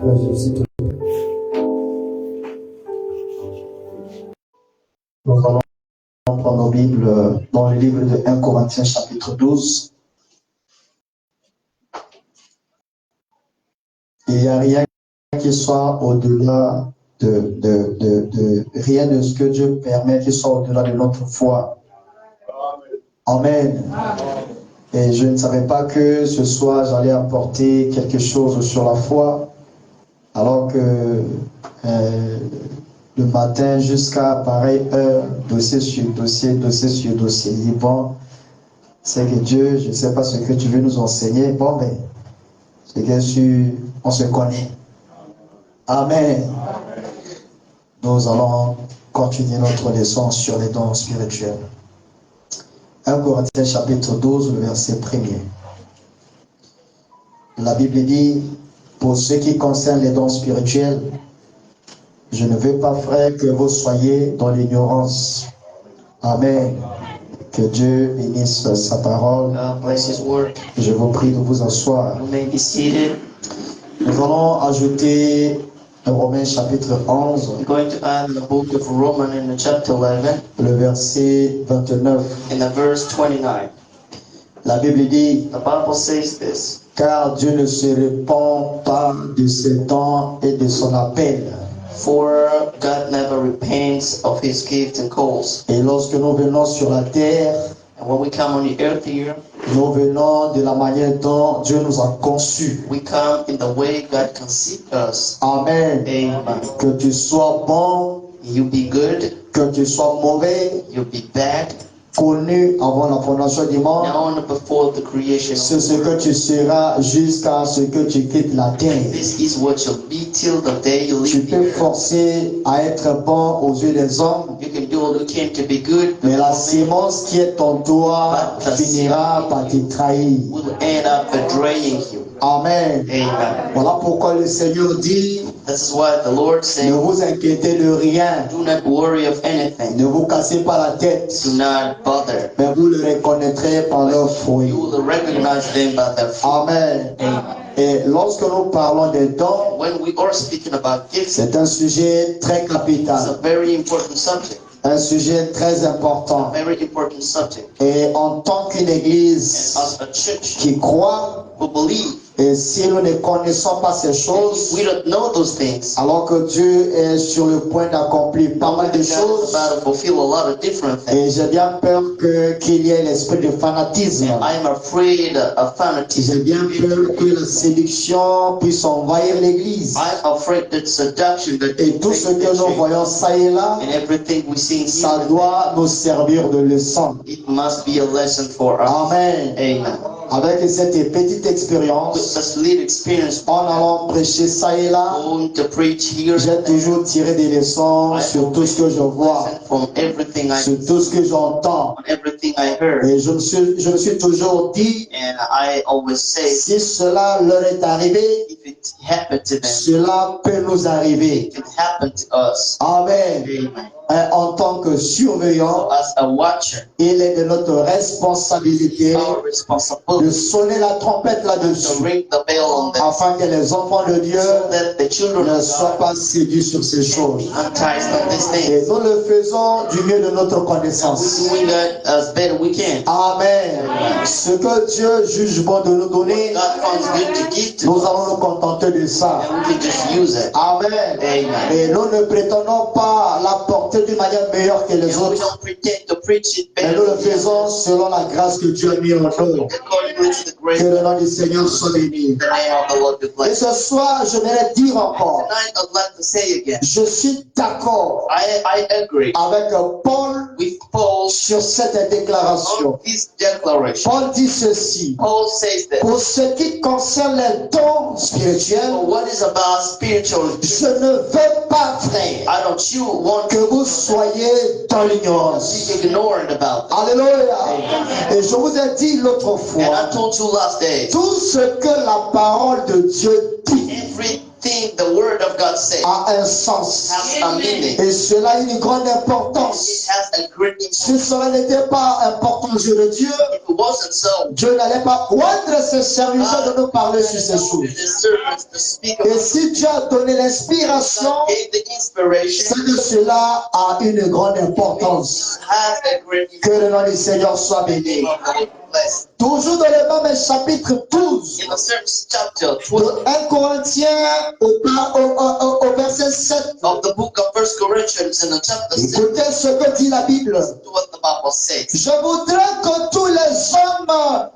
S'il te plaît. Nous allons prendre nos Bibles dans le livre de 1 Corinthiens chapitre 12. Il n'y a rien qui soit au-delà de rien de ce que Dieu permet qui soit au-delà de notre foi. Amen. Et je ne savais pas que ce soir j'allais apporter quelque chose sur la foi, alors que le matin jusqu'à pareille heure, dossier sur dossier, dossier sur dossier. Il dit, bon, c'est que Dieu, je ne sais pas ce que tu veux nous enseigner. Bon, ben, c'est bien sûr, on se connaît. Amen. Nous allons continuer notre leçon sur les dons spirituels. 1 Corinthiens chapitre 12, le verset 1er. La Bible dit, pour ce qui concerne les dons spirituels, je ne veux pas, frère, que vous soyez dans l'ignorance. Amen. Que Dieu bénisse sa parole. Bless His word. Je vous prie de vous asseoir. You may be seated. Nous allons ajouter Romains chapitre 11, I'm going to add the book of Romans in the chapter 11 le verset 29. in the verse 29. La Bible dit, The Bible says this, car Dieu ne se répand pas de ses dons et de son appel. for God never repents of His gift and calls. Et lorsque nous venons sur la terre, And when we come on the earth here, nous venons de la manière dont Dieu nous a conçus. we come in the way God conceived us. Amen. Amen. Que tu sois bon, You be good, que tu sois mauvais, you be bad, connu avant la fondation du monde, known before the creation c'est of ce the que world. tu seras jusqu'à ce que tu quittes la terre. This is what you'll be till the day you Tu leave the peux earth. forcer à être bon aux yeux des hommes, You can do all you can to be good, mais la but sémence qui est en toi finira par te trahir. will end up betraying you. Amen. Amen. Voilà pourquoi le Seigneur dit, This is why the Lord ne said, vous inquiétez de rien, do not worry of anything. ne vous cassez pas la tête, Do not bother. mais vous le reconnaîtrez par leurs fruits. You will recognize them by their fruit. Amen. Amen. Et lorsque nous parlons des dons, When we are speaking about gifts, c'est un sujet très it's capital, a very important subject. un sujet très important. Very important subject. Et en tant qu'une And église as a church qui croit, who believe, et si nous ne connaissons pas ces choses, we don't know those things. alors que Dieu est sur le point d'accomplir pas mal de God is choses, about to fulfill a lot of different things. et j'ai bien peur qu'il y ait l'esprit de fanatisme. I am afraid of J'ai fanatism. bien peur que la séduction puisse envahir l'église. I'm afraid that seduction that Et tout ce que nous voyons ça et là, and everything we see ça here, doit nous servir de leçon. it must be a lesson for us. Amen. Amen. Avec cette petite With expérience, this little experience, en allant prêcher ça et là, going to preach here, j'ai toujours tiré des leçons sur tout ce que je vois, lesson from everything I sur tout ce que j'entends. on everything I heard. Et je me suis toujours dit, And I always say, si cela leur est arrivé, if it happened to them, cela peut nous arriver. it can happen to us. Amen. Amen. En tant que surveillant, So as a watcher, il est de notre responsabilité our de responsibility sonner la trompette to là-dessus, ring the bell on them, afin que les enfants de Dieu so that the children ne of soient God pas séduits sur ces choses. be enticed on these things. Et nous le faisons du mieux de notre We're connaissance. doing it as better we can. Amen. Ce que Dieu juge bon de nous donner, God finds good to give to nous us, allons nous contenter de ça. and we can just use it. Amen. Amen. Et nous ne prétendons pas la porter d'une manière meilleure que les And we autres, don't pretend to preach it mais better nous le than the faisons others. selon la grâce que Dieu a mis en nous. According to the grace Que le of nom du Seigneur soit béni. the name of the Lord be Et blessed. ce soir, je voudrais dire encore, Tonight I'd like to say again, je suis d'accord I agree avec Paul with Paul sur cette déclaration. on this declaration. Paul dit ceci, Paul says that pour ce qui concerne les dons spirituels, for what is about spiritual, je ne veux pas, frère, I don't you want que vous soyez dans l'ignorance. to be ignorant about it. Alléluia. Et je vous ai dit l'autre And fois, I told you last day, tout ce que la parole de Dieu dit everything the word of God says a un sens. has a meaning. Et cela a une grande importance. It has a great Si influence. cela n'était pas important aux yeux de Dieu, If it wasn't so, Dieu n'allait pas oindre ses serviteurs de nous parler sur ces choses. his servants to speak Et about si Dieu a donné l'inspiration, God gave the inspiration, c'est que cela a une grande importance. has a great Que le nom du Seigneur soit béni. influence. Toujours dans le même chapitre 12, In a certain chapter de 1 Corinthiens au verset 7. of the book of 1 Corinthians, in the chapter 6, Écoutez ce que dit la Bible. what the Bible says. Je voudrais que tous les hommes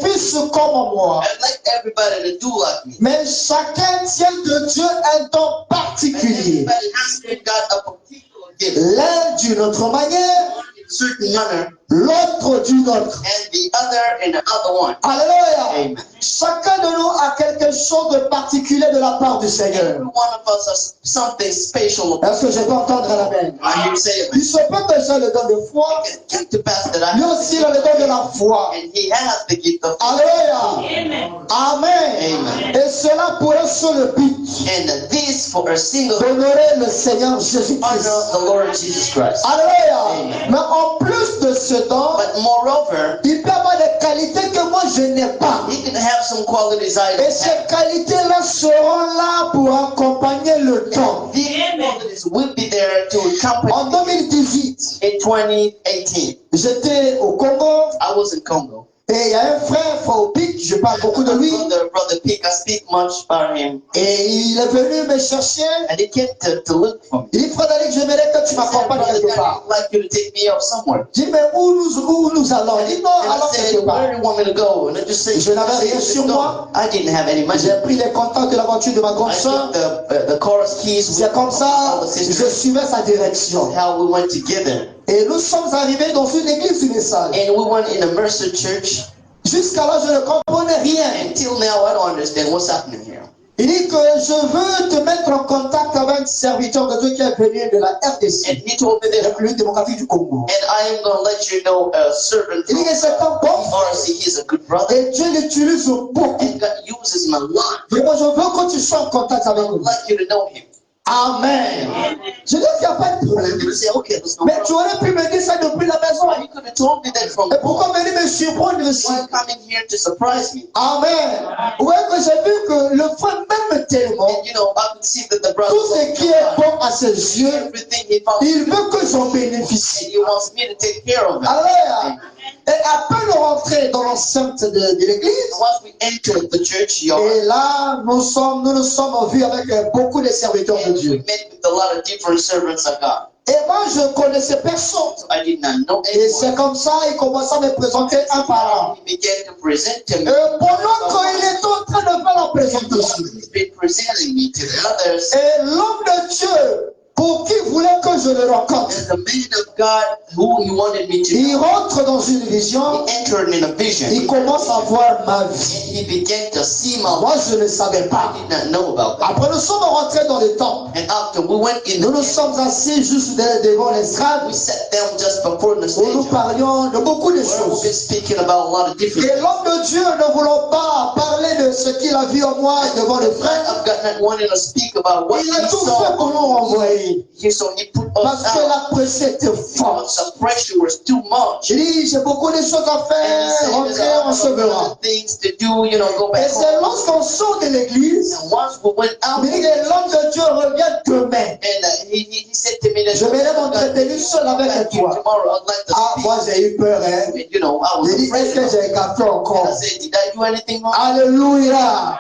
fissent comme moi. I'd like everybody to do like me. Mais chacun tient de Dieu un don And particulier. everybody has to God a particular gift. L'un d'une autre manière, In a certain manner, l'autre d'une autre. and the other in the other one. Alléluia. Amen. Chacun de nous a quelque chose de particulier de la part du Seigneur. Every one of us has something special. Est-ce que je peux entendre un amen? I hear you say Il it. se peut que j'ai le don de foi, It came to pass that I lui aussi il a le don de la foi. and he has the gift of Alléluia. Amen. Amen. Et cela pour un seul but, and this for a single d'honorer le Seigneur Jésus-Christ. honor the Lord Jesus Christ. Alléluia. Amen. Mais en plus de ce don, But moreover, il peut avoir des qualités que moi je n'ai pas. he can have some qualities I Et don't ces have. qualités-là seront là pour accompagner le temps. These qualities will be there to accompany En 2018, in 2018. j'étais au Congo I was in Congo. et il y a un frère, Faupik, je parle beaucoup de lui, Brother Peak, I speak much about him. et il est venu me chercher. And he came to look for me. Il dit, Frère Danick, j'aimerais que tu He said, m'accompagnes Brother quelque Danny, part. I'd like you to take me out somewhere. Je dis, mais où nous allons? Il dit, non, And allons I said, quelque part. where do you want me to go? And I just said, Je n'avais rien sur moi. I didn't have any money. J'ai pris les contacts de la voiture de ma grande I soeur. took the car's keys. C'est comme ça, all the je sisters. suivais sa direction. How we went together. Et nous sommes arrivés dans une église du message. And we went in a Mercer church. Jusqu'à là, je ne comprenais rien. Until now, I don't understand what's happening here. Il dit que je veux te mettre en contact avec un serviteur de Dieu qui est venu de la And RDC, he told me that, République démocratique du Congo. and I am going to let you know a servant Il dit from que c'est un bon frère. RC. He's a good brother. Et Dieu l'utilise beaucoup. And God uses him a lot. Vraiment, je veux que tu sois en contact avec I would lui. like you to know him. Amen. Je dis qu'il n'y a pas de problème. And I say, okay, there's no Mais tu problem. aurais pu me dire ça depuis la maison. You could have told me that from Et pourquoi venir me surprendre ici? why coming here to surprise me. Amen. Ouais, que j'ai vu que le frère m'aime tellement. And you know, I could see that the brother, Tout ce qui est bon à ses yeux, everything he found, il veut que j'en and bénéficie. he wants me to take care of it. Alléluia. Et après nous rentrer dans l'enceinte de l'église, Once we entered the church yard, et là, nous nous sommes vus avec beaucoup de serviteurs de and we Dieu. met with a lot of different servants of God. Et moi, je connaissais personne. So I did not know Et c'est anyone. comme ça, il commençait à me présenter un par un. He began to present to Et me. pendant qu'il était en train de faire la présentation, He's been presenting me to the others. et l'homme de Dieu, pour qui voulait que je le rencontre, And the man of God who he wanted me to il know, rentre dans une vision, he entered in a vision. il commence à voir ma And vie. he began to see my life. Moi, je ne savais pas. I did not know about that. Après, nous sommes rentrés dans le temple. And after we went in, Nous nous sommes assis juste devant l'estrade we sat down just before the où nous stage. parlions de beaucoup de Where we've choses. been speaking about a lot of different Et things. l'homme de Dieu, ne voulant pas parler de ce qu'il a vu en moi devant le frère, I've got not wanting to speak about what il he a tout fait saw. pour nous renvoyer. So he put Parce us que out. la pression était forte. Because the pressure was too much. J'ai dit, j'ai beaucoup de choses à And he faire, said, there's rentrer, a on lot se of verra. other things to do, you know, go Et back c'est home. lorsqu'on sort de l'église, And once we went out, il dit que l'homme de Dieu revient demain. and he said to me that Je vais m'entretenir seul avec toi. tomorrow I'd like to Ah, speak. moi j'ai eu peur, hein. And, you know, I was J'ai dit, est-ce que afraid. j'ai gâté And encore? I said, did I do anything wrong? Alléluia.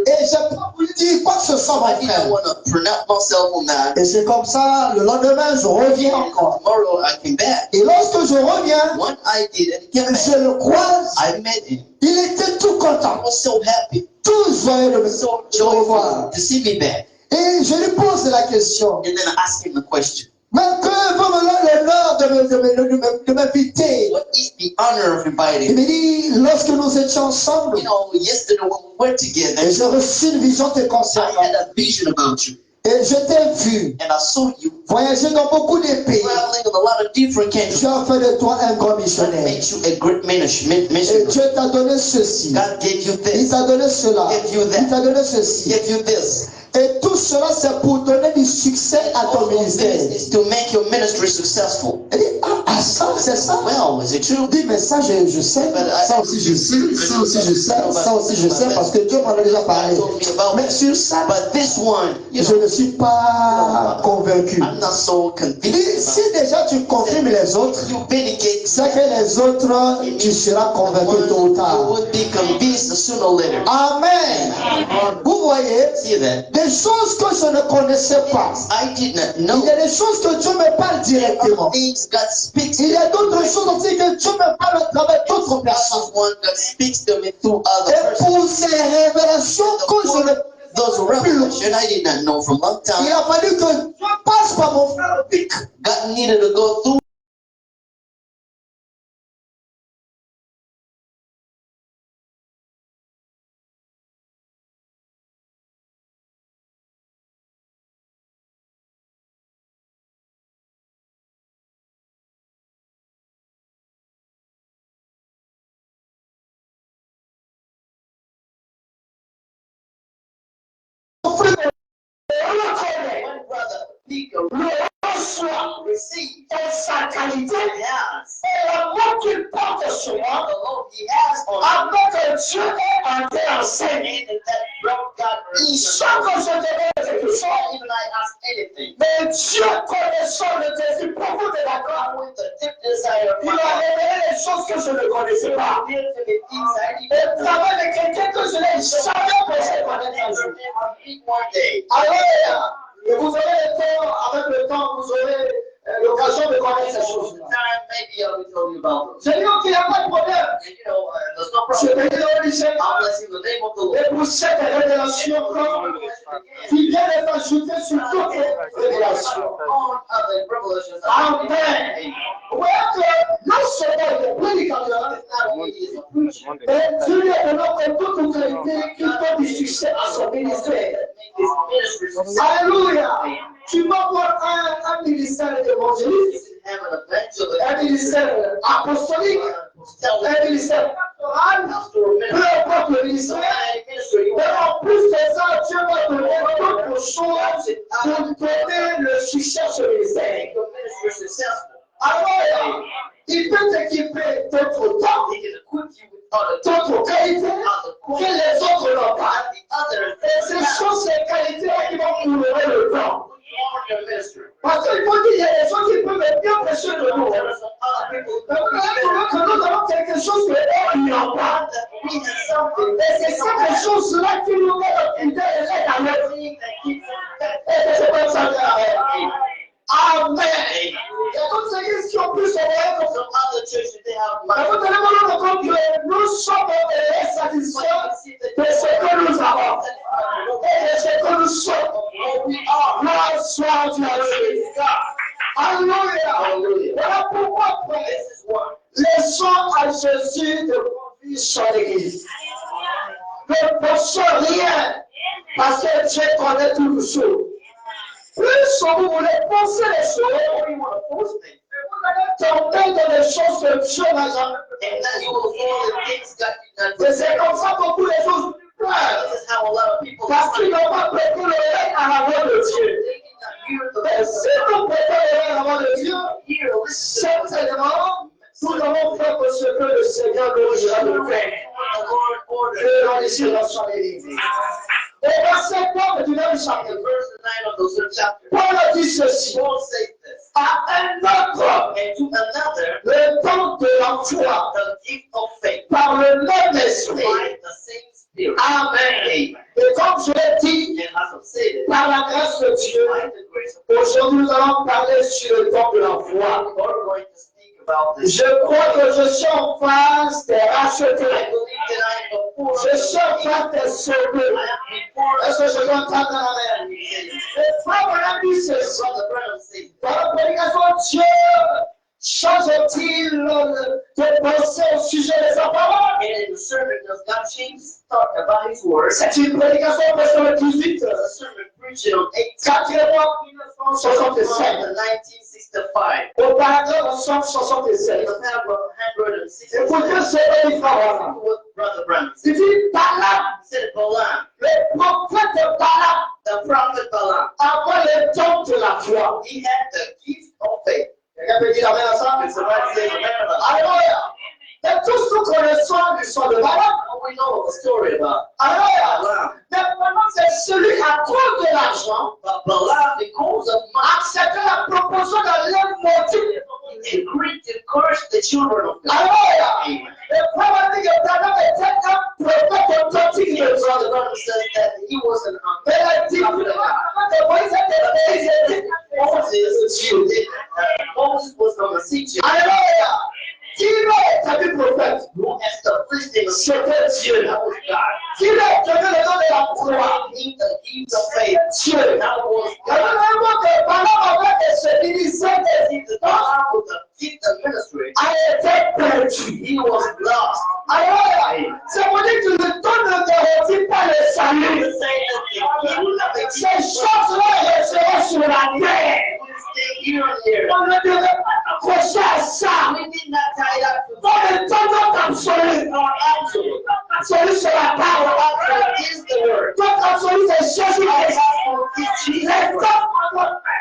Et je peux vous dire quoi que ce soit, I mon didn't frère. want to pronounce myself on that. Et c'est comme ça, le lendemain, je reviens encore. Tomorrow I came back. Et lorsque je reviens, What I did, and he came je back, le croise, I met him. il était tout I content, was so happy, tout joyeux de me so revoir. joyful to see me back. Et je lui pose la question, And then I asked him a question. mais que veut me donner l'honneur de m'inviter? What is the honor of Il inviting? me dit, lorsque nous étions ensemble, You know, yesterday when we were together, et j'ai reçu une vision te I concernant, had a vision about you. et je t'ai vu And I saw you voyager dans beaucoup de pays. traveling in a lot of different Dieu countries. a fait de toi un grand God missionnaire. made you a great Et missionary. Dieu t'a donné ceci. God gave you Il this, t'a donné cela. Give you that. Il t'a donné ceci. gave you this. Et tout cela, c'est pour donner du succès à ton ministère. Is to make your ministry successful. Elle dit, ça, c'est ça. Well, is it true? Dit, mais ça, je sais. Ça aussi, je sais. Ça aussi, je sais. Ça aussi, je sais. Parce que Dieu m'en a déjà parlé. Mais sur ça, But this one, je ne suis pas convaincu. I'm not so Il dit, convinced. si déjà tu confirmes les autres, You vindicate c'est que les autres, tu seras convaincu tôt ou you tard. would be convinced sooner or later. Amen. Vous voyez, See that? des choses que je ne connaissais pas. I did not Il know. y a des choses que Dieu me parle directement. Things God speaks to Il y a me. d'autres choses aussi que Dieu me parle à travers d'autres personnes. That's one that speaks to me through other Et persons. pour ces révélations que je ne Those revelations I did not know from long il time. a fallu que Dieu passe par mon frère Vic. God needed to go through. Mon frère, One brother, Nico, receive dans sa qualité has et l'amour qu'il porte sur moi, the Lord he has on him. avant que Dieu ait un tel enseigné. And that brought God Il sait que je demande quelque chose. even I ask anything. Mais Dieu connaissant le désir profond de la gloire, With the deep desire of il my m'a heart. révélé les choses que je ne connaissais pas. Reveal to me things I Et didn't know. travers de quelqu'un que je n'ai jamais pensé connaître un jour. One day. Alléluia. Et vous aurez le temps, avec le temps, vous aurez l'occasion de connaître ces choses. Time maybe I will tell you about those. Je dis qu'il n'y a pas de problème. And you know, there's no Je problem. vais dire au lycée. I'm blessing the name of the Lord. Et pour cette révélation, qui vient d'être ajoutée sur d'autres révélations. On other revelations. Amen. Ouais, que non seulement il est prédicateur, Not only is a preacher, mais Dieu lui a donné encore d'autres qualités qui donnent du succès à son ministère. make his ministry successful. Alléluia. Tu vas voir un ministère d'évangéliste, Have an evangelist, un ministère apostolique, un ministère pastoral, peu importe le ministère. Mais en plus de ça, Dieu va donner d'autres choses pour donner le succès à ce ministère. Alors, il peut t'équiper d'autres temps, d'autres qualités que les autres n'ont pas. Et ce sont ces qualités qui vont courir le temps. Parce qu'il faut dire qu'il y a des gens qui peuvent être bien précieux de nous. Mais vous allez trouver que nous avons quelque chose que eux n'ont pas. Et c'est cette chose-là qui nous met notre idée et l'aide à notre vie. Et c'est comme ça que Amen. Il y a d'autres églises qui ont plus oreilles comme ça. Mais vous allez vous rendre compte que nous sommes satisfaits de ce que nous avons. Et de ce que nous sommes. Gloire soit Dieu. Alléluia. Voilà pourquoi laissons à Jésus de conduire son église. Ne pensons rien parce que Dieu connaît toutes choses. Plus vous voulez penser les choses, vous allez tomber dans les choses que Dieu n'a jamais faites. Et c'est comme ça que beaucoup de choses pleurent. Parce qu'ils n'ont pas prêté l'oreille à la voix de Dieu. Mais si nous prêtons l'oreille à la voix de Dieu, certainement, nous allons faire ce que le Seigneur nous dira de faire. Que l'on ici dans son église. Et verset 9 du même chapitre, Paul dit ceci. À un autre, le don de la foi, par le même esprit. Amen. Et comme je l'ai dit, par la grâce de Dieu, aujourd'hui nous allons parler sur le don de la foi. Je crois que je suis en phase des rachetés. Je suis en phase des sauvés. Est-ce que je dois entendre la mer? Et frère, on a dit ceci. Dans la prédication, Dieu change-t-il de penser au sujet de sa parole? C'est une prédication verset 18. Quand il est mort en 1967. Au paragraphe 167. Écoutez ce qu'il faut. Il dit Balaam, le prophète Balaam, the prophet Balaam. Avant le don de la foi. He had the gift of faith. Quelqu'un peut dire amen à ça? Can somebody say amen about that? Alléluia. Et tous nous connaissons l'histoire de Balaam. We know the story about Alléluia. Balaam. Mais maintenant, c'est celui qui, à cause de l'argent, But Balaam, because of money, acceptait la proposition d'aller maudire. he agreed to curse the children of God. Alléluia. Amen. Et Paul dit que Balaam était un prophète authentique de Dieu. So the Bible says that he was an Mais il dit, prophet of God. Moïse était Moses was the Messiah. Alléluia. Qui est établi prophète? Who established him as C'était Dieu. that was God. Qui est donné le nom de la croix? He the gift of faith. Dieu. That was Et God. nous voyons que Balaam avait ce ministère des Balaam with the gift of ministry. a été perdu. He was lost. Alléluia. C'est pour dire que le don ne garantit pas le To salut. say that the gift of the Ces choses-là resteront sur la terre. will stay here and there. On ne devrait pas accrocher à ça. We did not tie up to Dans le temps absolu. our absolute. Absolu, c'est la parole. Absolute is the word. Donc absolu, c'est Jésus Our Christ. absolute is Jesus. Les temps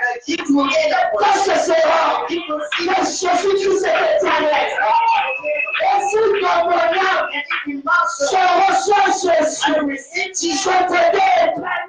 The gift will end up quand ce sera, He will see que Jésus-Christ est éternel. Et si le bonheur and if you must se recherche Jésus, and receive si Jesus, je te dis,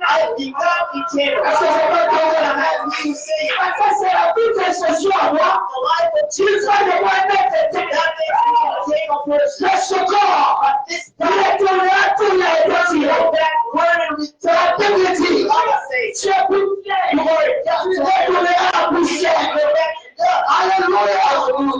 I become eternal. est-ce que je peux tomber la main? As you say, Parce que c'est la vie de Jésus à moi. the life of Tu Jesus, fais de moi-même that makes me a king of person. le secours. But this Il time, est tourné à tous les petits. go back, word and C'est la Bible dit, God say, tu es poussé, tu es tourné à la poussière. go back to God. Alléluia.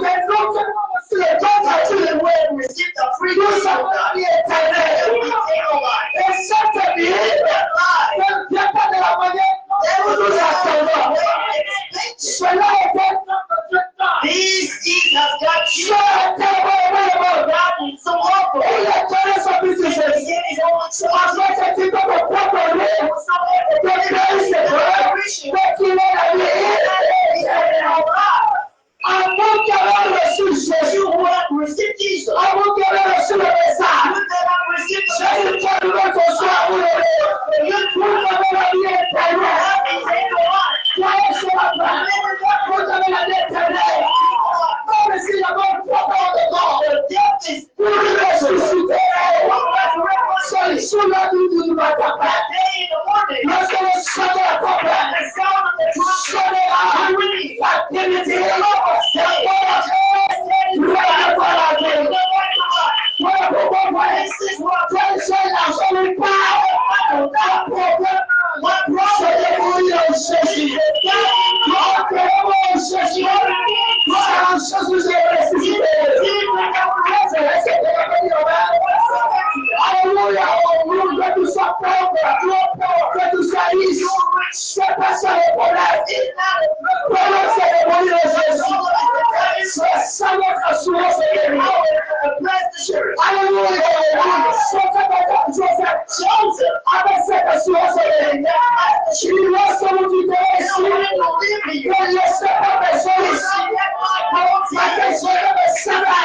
Mais non seulement c'est le temps à tous les When we receive the free nous gift of sommes God, vie we éternelle. take a life. Et cette vie That life, ne vient pas de la manière dont nous nous attendons. Cela était these deeds has got you. Cela était vraiment God is so awful. Et il a donné son fils de He Jésus. gave his only son. Après, c'est une autre propre vie. De Christ, mais qu'il est la vie. Avant qu'elle ait reçu Jésus, avant qu'elle ait reçu le message, Jésus t'a donné son soin à vous lever. Vous avez la vie éternelle. Croyez cela, vous avez la vie éternelle. Même si la bonne foi de mort, vous ressuscitez. C'est sous la vie du matin. Lorsque le chant de la tempête sonnera, la divinité, la voilà pourquoi vous voyez quel c'est l'argent n'est pas un problème. C'est débrouillé en Jésus. Enterrez-moi en Jésus. Car en Jésus est ressuscité. C'est resté de la vie Alléluia. Que tout soit pauvre, que tout soit riche. C'est pas ça le problème. Le problème c'est de mourir en Jésus. C'est ça notre assurance et guérison. Alléluia. Joseph avec cette assurance et guérison. Il laisse son utilité ici. Il laisse pas personne ici. Ma question est de savoir.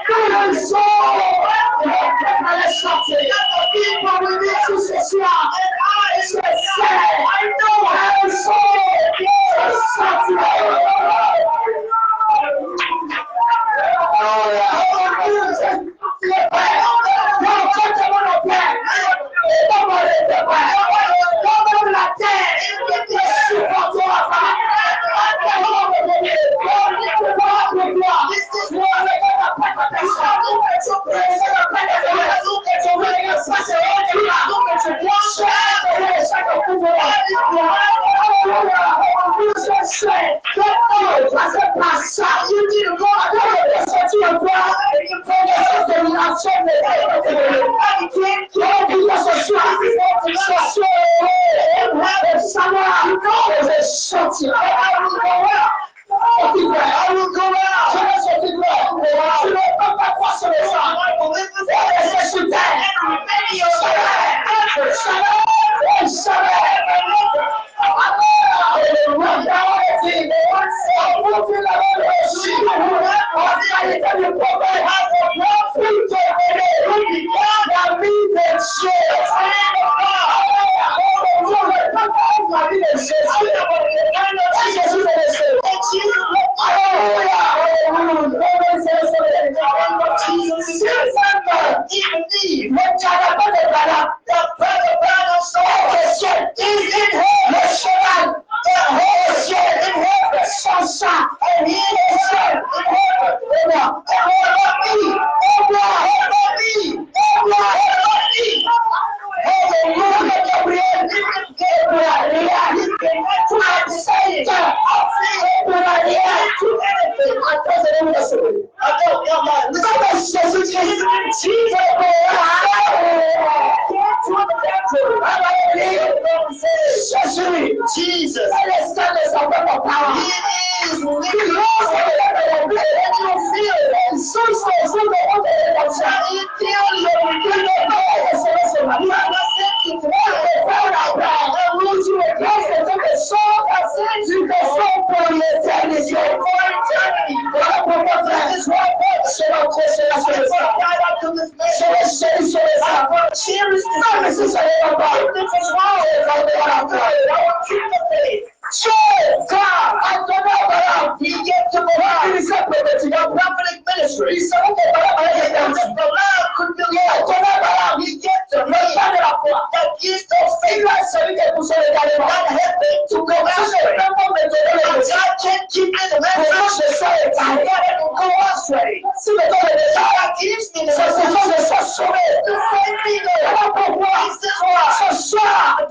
Tous les jours, on allait sortir. Pour me dire tout ce soir. Je sais. Un jour, je sortirai. Jésus. Jesus. Elle est celle de sa propre parole. He is living. Lorsque you feel it, source of the redemption. He tells you You know God is awesome. You are not thinking to me. And lose you against it. Take a soul that sins you the soul for eternity. For eternity. This is what God said on Christian. So let's say, so let's cherish this. This is about. This is why I want keep the faith. So, God, I don't know. He gets to the He said, your prophetic ministry. He said, the Lord could be Lord. He gets to me. That is the faith. God help me to go astray. God can't keep me the message. I gotta go astray. God gives me the message. To save me the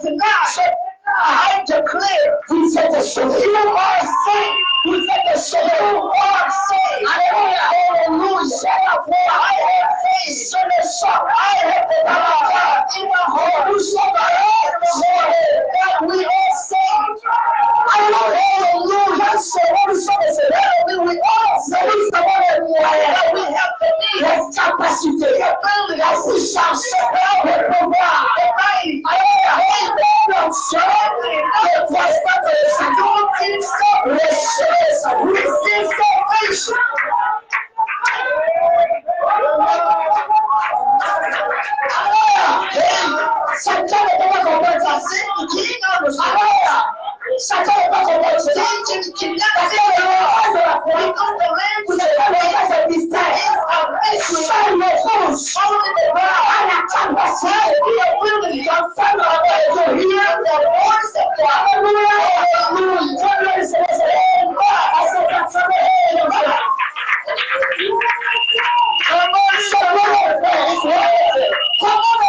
tonight. I declare, he said the soul. You are saved. He said the soul. You are saved. Hallelujah. I have faith. So the soul. I have the power of God in my heart. You said the Lord. God, we are saved. Hallelujah. So what is something? We are saved. That we have the need. Have capacity. Ability. That we shall serve and provide. Receive salvation. Satan n'est pas comprendre ça. C'est qui dans le Satan n'est pas comprendre ça. C'est qui n'a pas compris. Because the land was a mistake. It's a mystery. Only the God. I can't say we are willing to hear the voice of God. Hallelujah. I said that's a come on, somebody. Come on,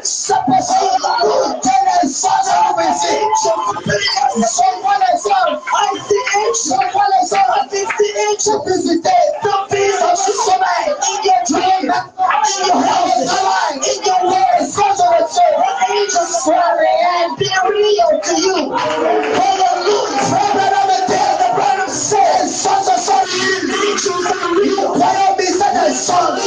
C'est possible. Quel est le sens de ici? Je vois les hommes. Je vois les hommes. Je visité. Dans ce sommeil. In your dream. In your house. In your way. The sons of the soul. Angels swearing and be real to you. Hallelujah. The brother says, sons of sons. Angels are real. What be said as sons?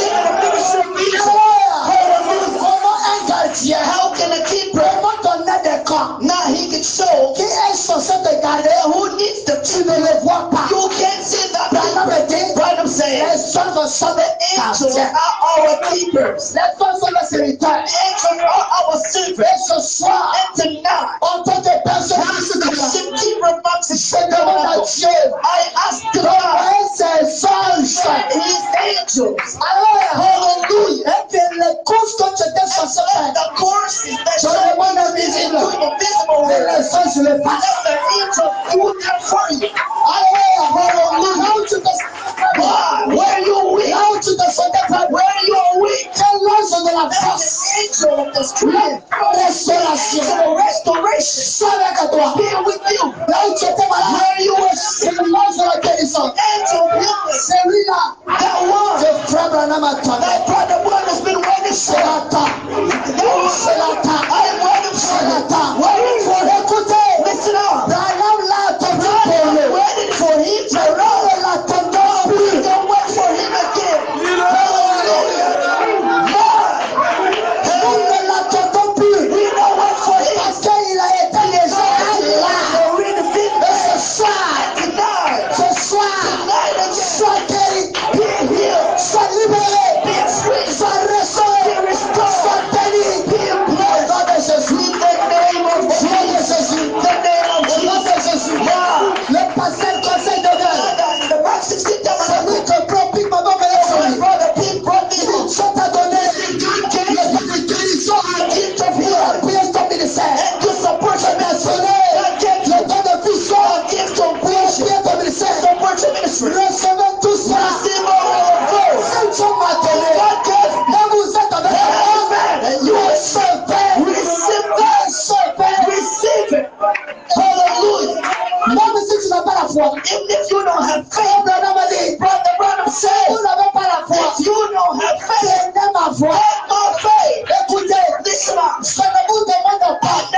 How can a keeper now he can show who needs the tribulate walk back? You can't see that. Branham says the angels are our keepers. Let's also listen. Angels are our secrets. And tonight, I ask God, his angels. Hallelujah. The courses that show invisible let the angels do that for you. Where you weak, where you are weak, the angel of the strength, the restoration, be with you. Where you are sick, angel healers, that one, that brother one has been waiting for. I am waiting for him. Listen up. I'm waiting for him to don't wait for him again. Hallelujah. We don't wait for him. Tonight, be healed, be free, be restored, be blessed. In the name of Jesus. In the name of Jesus. Le pasteur conseil de Dieu. The Mark 16 c'est lui qui prend Pete ma mère et brother Pete brought me home. Ça t'a donné le guérison, a gift of healing. Puis est tombé de serre. And to support your ministry. Le don de vision, a gift of vision. Puis est tombé de serre. Support your ministry. Recevez tout ça. Receive all overflow. C'est son matin. God gave. Là vous êtes avec Amen. And you are served. Receive that. Receive it. Hallelujah. Même si tu n'as pas la foi, even if you don't have faith, brother Branham says, if you don't have faith, have no faith. Écoutez, listen up. Je ne vous demande pas de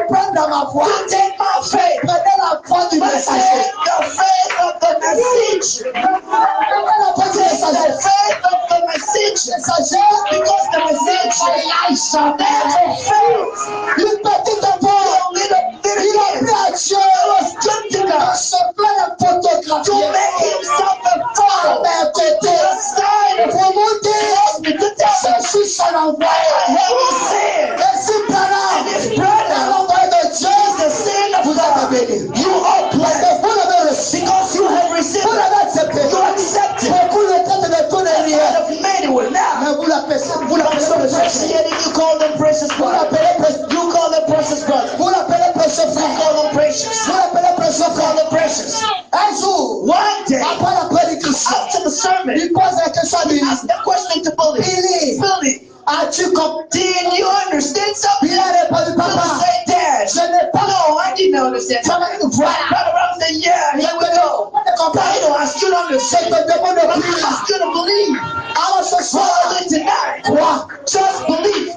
prendre ma foi. You take my faith. Prenez la foi du messager. The faith of the message. The faith of the message. Because the message never fails. Une petite voix, il a pris à Dieu to make himself a fall. Pour monter, ceci s'en envoie. Et si Branham l'envoie de Dieu, vous avez béni. You are blessed. Vous l'avez reçu. Because you have received. Vous l'avez accepté. You accepted. Beaucoup le temps de tourner rien. Mais vous l'appelez you call them precious brother. You call them precious brother. Vous l'appelez precious frère. You call them precious. Vous l'appelez precious. Call them precious. Un jour, one day, après la prédication, after the sermon, il pose la question à lui. Ask the question to Billy. As-tu compris? Did you understand something? Il a répondu, papa. Say, Dad, je n'ai pas. No, I didn't understand. Brother Brown said, yeah, here we go. I don't ask you to understand. I ask you to believe. Alors ce soir, tonight, quoi? Just believe.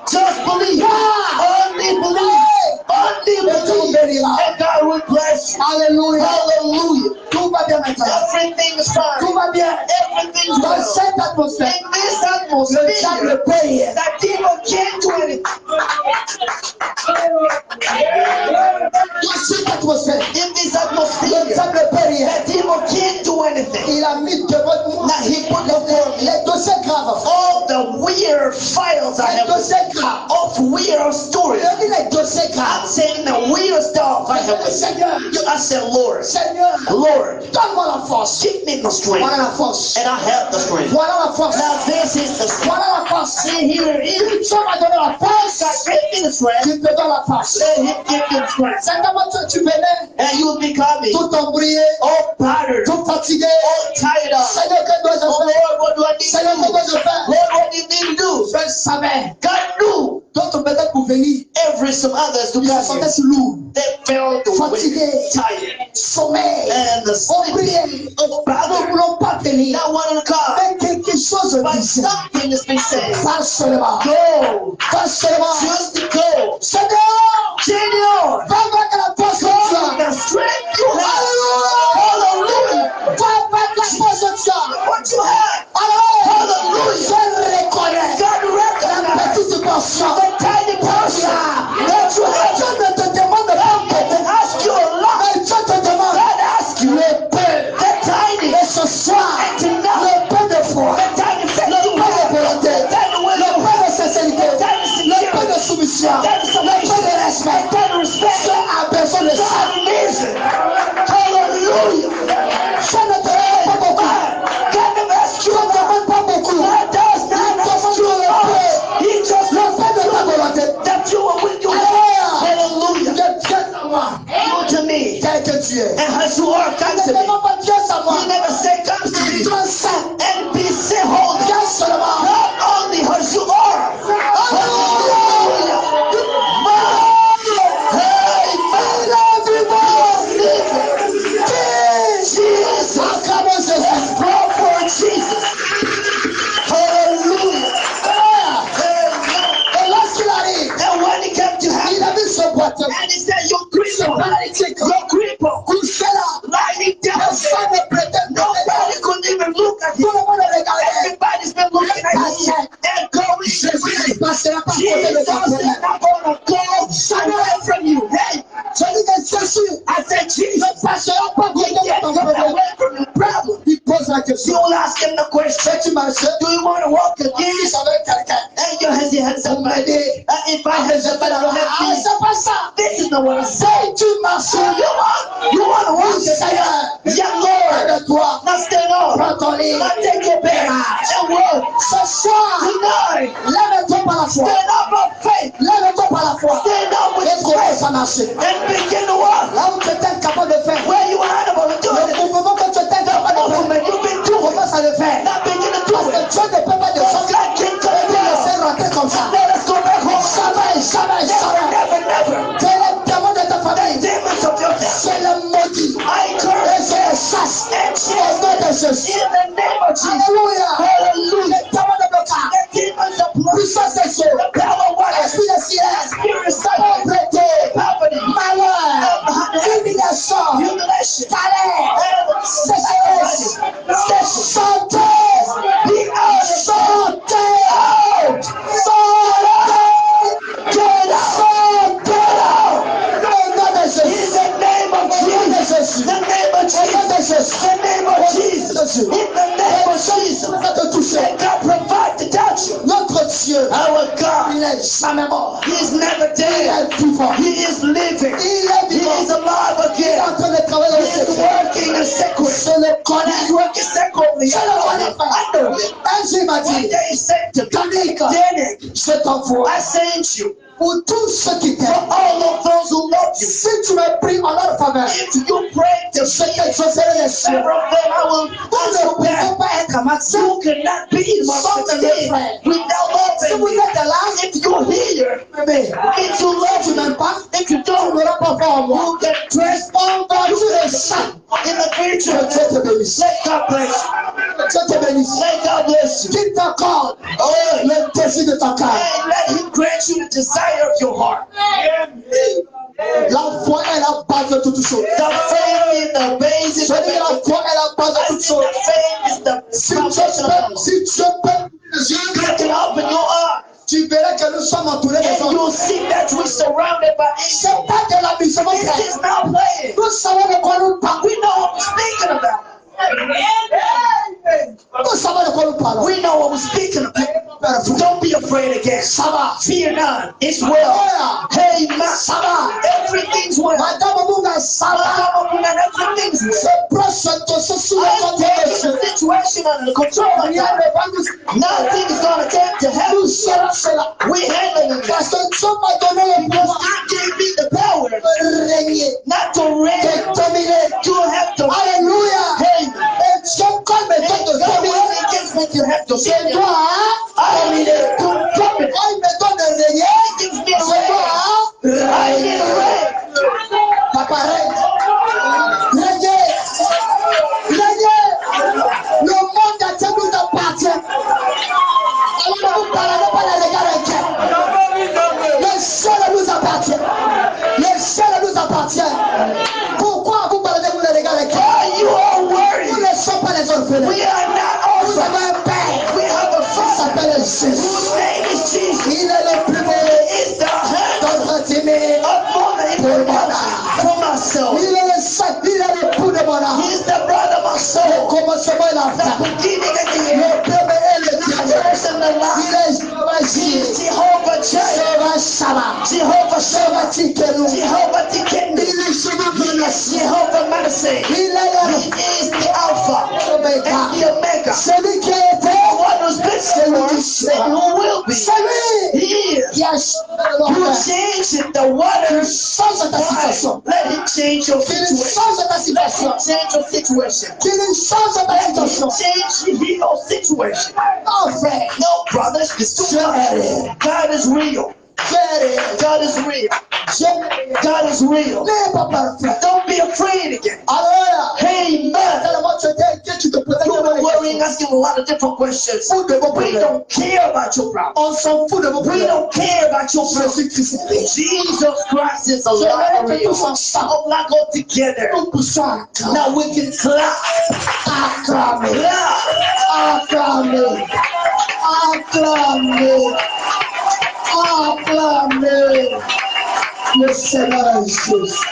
Just believe. Only believe. Only believe. And God will bless you. Hallelujah. Hallelujah. Tout va bien maintenant. Everything is fine. Tout va bien. Everything is fine. Dans cette atmosphère. In this atmosphere. Le diable paye. That devil can't do anything. Dans cette atmosphère. In this atmosphere. Le diable paye. That devil can't do anything. Il a mis devant moi. Now he put before me. Les dossiers graves. All the weird files I have. Les dossiers graves. Of weird stories. Les dossiers graves. I'm saying the weird stuff I have. Seigneur. I said, Lord. Seigneur. Lord. Donne-moi la force. Give me the strength. Voilà la force. And I have the strength. Voilà la force. Now this is the strength. Voilà la force. See here. Tu m'as donné la force. God give me the strength. Tu te donnes la force. Let him give you the strength. Certainement tu venais. And you will be coming. Tout embrouillé. All battered. Tout fatigué. All tired up. Seigneur, que dois-je faire? Lord, what do I need to do? Seigneur, que dois-je faire? Lord, what do you need to do? Je savais. God knew. D'autres peut-être pour venir. Some others to Ils se come sentaient here. si lourds, They felt fatigués, tired. sommeil, And the oubliés. of Nous ne brother voulons pas venir. not wanting to come. Mais quelque chose But disait. something has been said. Pas seulement. Go. Pas seulement. Just to go. Seigneur, Seigneur, va avec la force de Dieu. the strength you have. Hallelujah. Hallelujah. Va avec la force de Dieu. What you have. Hallelujah. Je reconnais God la recognize petite portion. the tiny portion that you have. Dieu ne te demande pas beaucoup. They ask you a lot. Mais Dieu te demande God asks you le peu. the tiny, Et ce soir, le peu de foi, the tiny faith le you peu de have, volonté, the tiny le will, peu de sincérité, le peu de soumission, the tiny le peu submission, de respect. the tiny respect. Dieu a besoin de ça. God needs it. Hallelujah. Dieu ne te demande pas beaucoup. God never asks you Dieu ne a lot. demande pas beaucoup. God does Il not ask demande you a le lot. peu. He just Le peu de ta volonté. that you are with you. Alléluia. Hallelujah. Que Dieu à moi, You to me. tel que tu es. And as you are, come Ne to me. demande pas Dieu à moi. You never say come to me. Sois saint. And be say holy. Dieu seulement. Not only as you are. Hallelujah. Hey, Jesus. Acclamons Jésus. Clap for Jesus. Hallelujah. Et lorsqu'il arrive, And when he came to il heaven, a vu ce boiteux, and he said, your ce cripple, paralytique, your cripple, couché là. lying down. Personne ne prétend Nobody could even look at him. Tout le monde le regardait. Everybody's been looking at him and going, Jésus ne passera pas à côté de Jesus ton is problème. not going to go away from you. Hey, Je dis que Jésus I said, Jesus, ne passera pas à côté he de can't ton go problème. away from your problem. Il pose la You question. will ask him the question, Fais-tu marcher? do you want to walk again? Dis avec quelqu'un. And you has he had Pour somebody. m'aider. If I had somebody to help Ah, me, c'est pas ça. this is not what I say. Fais-tu marcher? You want to walk Oui, again? Seigneur. Yeah, Lord. Aide-toi. Now stand up. Prends ton lit. Now take your bed and walk. Ce soir, Tonight, lève-toi par la foi. stand up by faith. Lève-toi par la foi. Stand up with Et commence faith à marcher. and begin to walk. Là où tu étais incapable de faire. Where you are unable to do Le it. mouvement que tu étais incapable de faire. Movement you've been doing. Commence à le faire. Now begin to do Parce it. que Dieu ne peut pas descendre God can't et come nous laisser down. rentrer comme ça. Let us go back home. Jamais, jamais, jamais. Never, never. C'est le démon de ta famille. Demons of your death. C'est le maudit. I Et curse je le chasse. and Au chase nom de Jésus. in the name of Jesus. Alléluia. Hallelujah. Le démon de blocage. The demons of blood. Puissance sexuelle. The power of what? Esprit de silence. Spirit cycle. Pauvreté. Poverty. Malheur. Humiliation. Humiliation. Talent. Sécheresse. Santé. Be out. Santé. Out. Santé. Get out. Santé. Au nom de In Jésus. the name of Au nom de Jesus. Jésus. The name of Au nom de Jesus. Jésus. The name of Jesus. In the name of Jesus. Va te toucher. Let God provide to touch you. Notre Dieu, Our God, il n'est jamais mort. He is never Il dead. est vivant. He is living. Il est He vivant. is alive Il est en again. train de travailler dans le He is secret. working in secret. Je le connais. He's working secretly. Je le connais pas. I know him. Un jour, il m'a One dit, day he said to me, Danick, Danny, je t'envoie I sent you pour tous ceux qui for t'aiment. all of those who love you. Si tu me pries en leur faveur, If you pray to je t'exaucerai les cieux. several of them, I will Nous ne answer pouvons back. pas être matin. You cannot be my Sans sister mes frères. without Si vous loving me. êtes là, If you're here, bébé, if you love tu me, m'aimes pas, if you tu don't, n'auras pas foi en moi. you can dress Entendu le chant. in the Que future. Dieu te bénisse. Let God bless you. Que Dieu te bénisse. Let God bless you. Qu'il t'accorde Oh, le désir de ton cœur. and let Him grant you the desire of your heart. La foi est la base de toutes choses. The faith is the basis Je of dis la everything. foi est la base de I toutes said choses. the faith is the Si foundation of everything. Dieu peut les yeux, You can open your eyes tu verras que nous sommes entourés des and hommes. you'll see that we're surrounded by C'est angels. pas de l'amusement, This frère. is not playing. Nous savons de quoi nous parlons. We know what we're speaking about. Nous savons de quoi nous parlons. We know what we're speaking about. Don't be afraid again. Ça va. Fear not. It's well. Hey, man. Ça va. Everything's well. Madame Munga, ça va. Everything's well. Je prends cette situation sous le I'm contrôle de taking Dieu. the situation under control. Rien ne va nous Nothing is going to take to help. nous serons cela. We handle it. Parce que Dieu m'a donné le Because pouvoir God gave me the power de régner, not to reign, de dominer. to have to Alléluia. Hey, Et Dieu, comme il me donne de God dominer, against me to have to c'est say toi, I need it to comme il me donne de commencement et la fin. The beginning and the Le end. premier et le The dernier. first and the last. Il est Jéhovah He Jireh. is Jehovah Jireh. Jehovah Shammah. Jehovah Jehovah Shammah. Tsidkenu. Jehovah Tikkenu. Il est Jehovah He is Manasseh. Jehovah Manasseh. Il est He is the Alpha and the Omega. celui qui a été, The one who's been before and who will be. celui He is. qui a changé You l'enfer. change the water. Change ta situation. Let him change your Qu'il situation. change ta Let situation. him change your situation. Qu'il change ta Let him situation. change your situation. Non, frère. No, brothers, it's too Dieu est réel. much. God is real. Dieu est réel. God is real. Dieu est réel. God is real. N'est pas parfait. Don't be afraid again. Alors, Amen. tellement tu étais inquiet, tu te posais You were des worrying, questions. asking a lot of different questions. Fous de vos We problèmes. don't care about your problem. On s'en fout de vos We problèmes. don't care about your problem. Jésus-Christ est réel. Jesus Christ is Je alive. veux que tous ensemble, Oh, like all together. nous poussons à acclamer. Now we can clap. Acclamer. Clap. Acclamer. Acclamer. Acclamer. Le Seigneur est juste.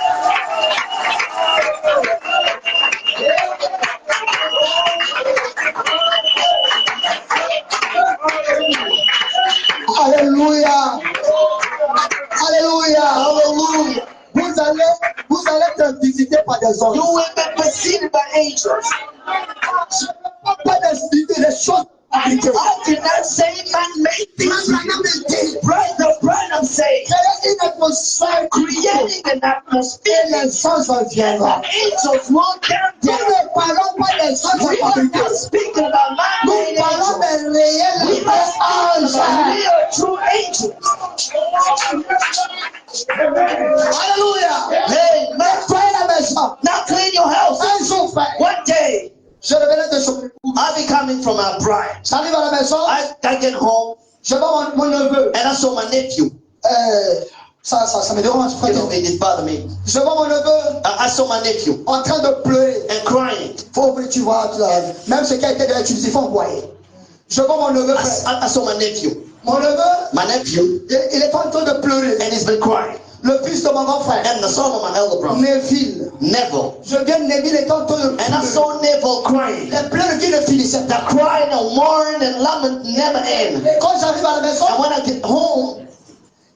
Alléluia. Alléluia. Hallelujah. Vous allez être visité par des hommes. You will be preceded by angels. Je ne peux pas expliquer les choses compliquées. I cannot say man-made things. Brother Branham say, Créer une atmosphère creating an atmosphere et les anges viendront. that angels will come Nous down. ne parlons pas des anges We are fabriqués. not speaking about Nous man-made parlons angels. des réels We are speaking about anges. real, true angels. Alléluia. Amen. Nettoyez la maison. Now clean your house. Un jour, frère, One day, je revenais de choper. I'll be coming from our bride. J'arrive à la maison, I get home je vois mon neveu. and I saw my nephew. Ça me dérange, frère. You know, it did bother me. Je vois mon neveu I saw my nephew en train de pleurer. and crying. Faut ouvrir, tu vois, même ce qui a été déjà utilisé, il faut envoyer. Je vois mon neveu, frère. I saw my nephew. Mon neveu, My nephew, il est en train de pleurer. and he's been crying. Le fils de mon grand frère, And the son of my elder brother, Neville. Neville. Je viens de Neville, il est en train de And I pleurer. saw Neville crying. Les pleurs qui ne finissaient The pas. crying and mourning and lament never end. Quand j'arrive à la maison, And when I get home,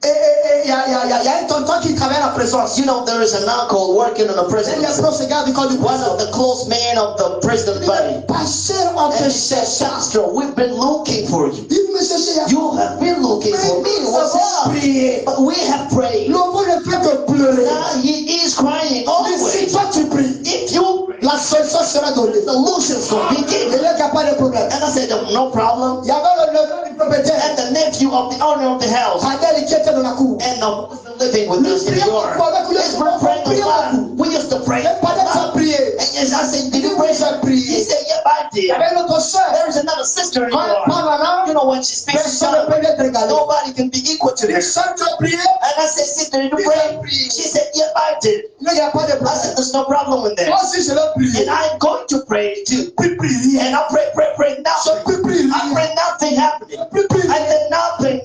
il y a un tonton qui travaille à la présence. you know, there is an uncle working in the Et prison. les pros se gardent du corps du One of poisson. the close men of the prison body. Pasteur, on And te he said, cherche. Pastor, we've been looking for you. Il me cherchait. You have been looking for me. Nous What's avons up? prié. But we have prayed. L'enfant ne fait que pleurer. Now he is crying Mais si always. toi tu pries, If you la solution sera donnée. solutions will be Il given. n'y a pas de problème. And I said, no problem. Il y avait le neveu du propriétaire, And the nephew of the owner of the house Adèle, qui était dans la cour. and the person living with us in the yard. Yes, we're praying a lot. We used to pray a Pendant que tu as lot. prié, And yes, I said, did il you dit oui, pray? j'ai He prié. said, yep, I Il y did. avait notre soeur. There is another sister in Quand elle the parle yard. là, You know, when she speaks, personne ne peut être égalé. nobody can be equal to this. Quand tu as prié, And I said, sister, did you pray? She said, yep, I did. il n'y a pas de I problème. said, there's no problem with Moi that. aussi, je vais prier. And I'm going to pray too. Puis prier. And I pray, Je nothing. peux prier. I pray nothing happening. Puis prier. I said